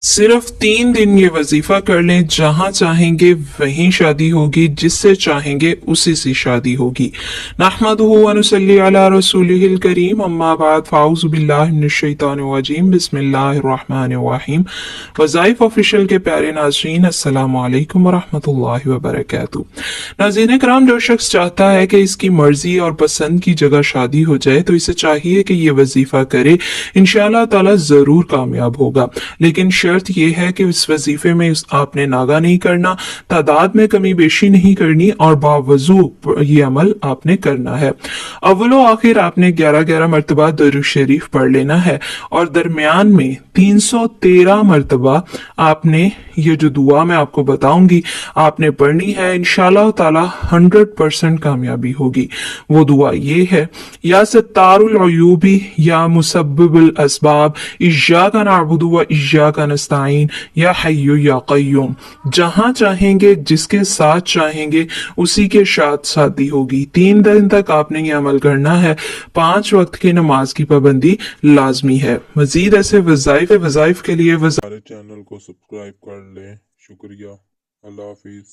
सिर्फ 3 दिन ये वजीफा कर लें, जहां चाहेंगे वहीं शादी होगी, जिससे चाहेंगे उसी से शादी होगी। नहमदुहु व नुसल्ली अला रसूलिहिल करीम, अम्मा बाद, फाऊज़ु बिल्लाहि मिनश शैतानिर रजीम, बिस्मिल्लाहिर रहमानिर रहीम। वज़ाइफ ऑफिशियल के प्यारे नाज़रीन, अस्सलामु अलैकुम व रहमतुल्लाहि व बरकातहू। नाज़रीन कराम, जो शख्स चाहता है कि इसकी मर्जी और पसंद की जगह शादी हो जाए तो इसे चाहिए कि ये वजीफा करे, इंशाअल्लाह ताला जरूर कामयाब होगा। लेकिन शर्त यह है कि इस वजीफे में आपने नागा नहीं करना, तादाद में कमी बेशी नहीं करनी और बावजू ये अमल आपने करना है। अव्वलो आखिर आपने 11-11 मरतबा दरूद शरीफ पढ़ लेना है और दरमियान में 313 मरतबा आपने ये जो दुआ मैं आपको बताऊंगी आपने पढ़नी है। इंशाअल्लाह ताला 100% कामयाबी होगी। वो दुआ ये है, या सत्तारुल अयूबी या मुसब्बिबुल असबाब, इय्याका नअबुदु व इय्याका नस्तईन, या हय्यु या कय्यूम। जहां चाहेंगे, जिसके साथ चाहेंगे उसी के साथ शादी होगी। 3 दिन तक आपने ये अमल करना है। 5 वक्त की नमाज की पाबंदी लाजमी है। मजीद ऐसे वज़ाइफ के लिए हमारे चैनल को सब्सक्राइब कर लें। शुक्रिया। अल्लाह हाफिज।